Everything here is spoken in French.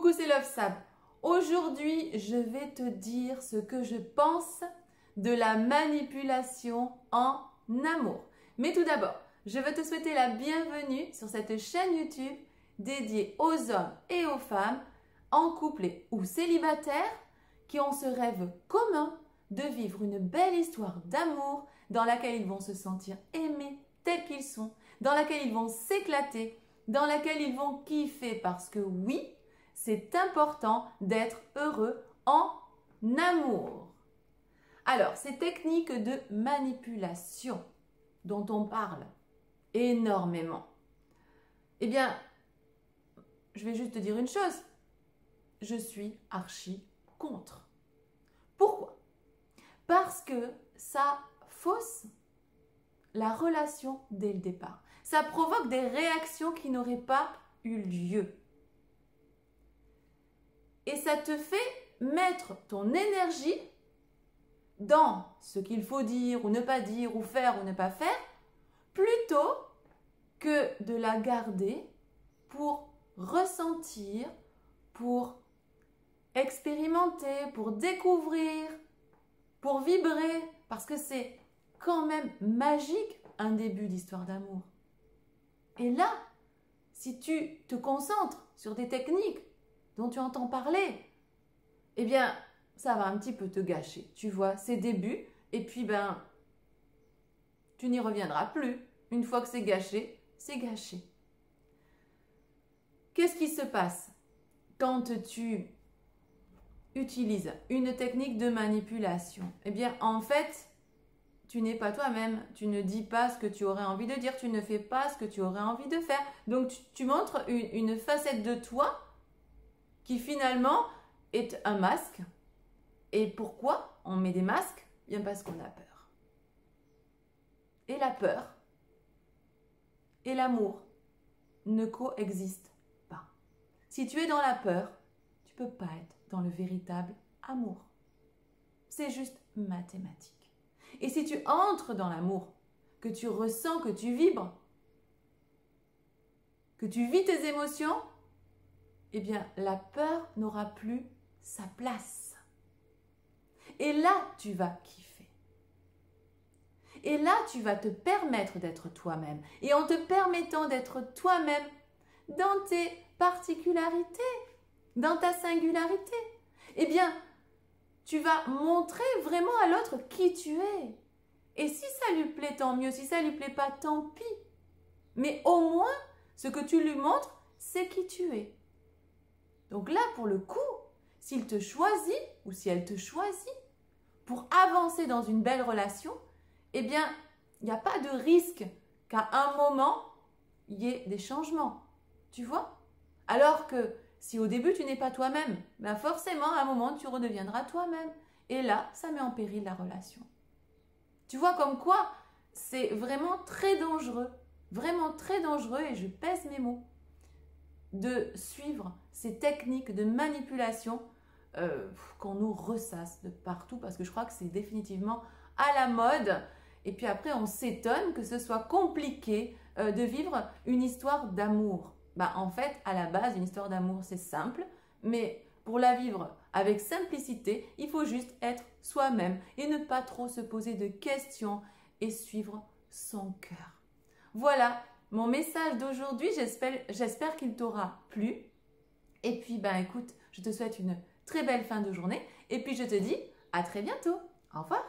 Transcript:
Coucou, c'est Love Sab. Aujourd'hui, je vais te dire ce que je pense de la manipulation en amour. Mais tout d'abord, je veux te souhaiter la bienvenue sur cette chaîne YouTube dédiée aux hommes et aux femmes en couple ou célibataires qui ont ce rêve commun de vivre une belle histoire d'amour dans laquelle ils vont se sentir aimés tels qu'ils sont, dans laquelle ils vont s'éclater, dans laquelle ils vont kiffer parce que oui, c'est important d'être heureux en amour. Alors, ces techniques de manipulation dont on parle énormément, eh bien, je vais juste te dire une chose. Je suis archi contre. Pourquoi? Parce que ça fausse la relation dès le départ. Ça provoque des réactions qui n'auraient pas eu lieu. Et ça te fait mettre ton énergie dans ce qu'il faut dire ou ne pas dire ou faire ou ne pas faire, plutôt que de la garder pour ressentir, pour expérimenter, pour découvrir, pour vibrer, parce que c'est quand même magique un début d'histoire d'amour. Et là, si tu te concentres sur des techniques dont tu entends parler, eh bien, ça va un petit peu te gâcher. Tu vois, ces débuts, et puis, tu n'y reviendras plus. Une fois que c'est gâché, c'est gâché. Qu'est-ce qui se passe quand tu utilises une technique de manipulation? Eh bien, en fait, tu n'es pas toi-même. Tu ne dis pas ce que tu aurais envie de dire. Tu ne fais pas ce que tu aurais envie de faire. Donc, tu montres une facette de toi qui finalement est un masque. Et pourquoi on met des masques? Bien parce qu'on a peur. Et la peur et l'amour ne coexistent pas. Si tu es dans la peur, tu ne peux pas être dans le véritable amour. C'est juste mathématique. Et si tu entres dans l'amour, que tu ressens, que tu vibres, que tu vis tes émotions, eh bien, la peur n'aura plus sa place. Et là, tu vas kiffer. Et là, tu vas te permettre d'être toi-même. Et en te permettant d'être toi-même dans tes particularités, dans ta singularité, eh bien, tu vas montrer vraiment à l'autre qui tu es. Et si ça lui plaît, tant mieux. Si ça lui plaît pas, tant pis. Mais au moins, ce que tu lui montres, c'est qui tu es. Donc là, pour le coup, s'il te choisit ou si elle te choisit pour avancer dans une belle relation, eh bien, il n'y a pas de risque qu'à un moment, il y ait des changements. Tu vois? Alors que si au début, tu n'es pas toi-même, forcément, à un moment, tu redeviendras toi-même. Et là, ça met en péril la relation. Tu vois comme quoi c'est vraiment très dangereux et je pèse mes mots, de suivre ces techniques de manipulation qu'on nous ressasse de partout parce que je crois que c'est définitivement à la mode. Et puis après, on s'étonne que ce soit compliqué de vivre une histoire d'amour. En fait, à la base, une histoire d'amour, c'est simple, mais pour la vivre avec simplicité, il faut juste être soi-même et ne pas trop se poser de questions et suivre son cœur. Voilà mon message d'aujourd'hui. J'espère qu'il t'aura plu. Et puis, écoute, je te souhaite une très belle fin de journée. Et puis, je te dis à très bientôt. Au revoir.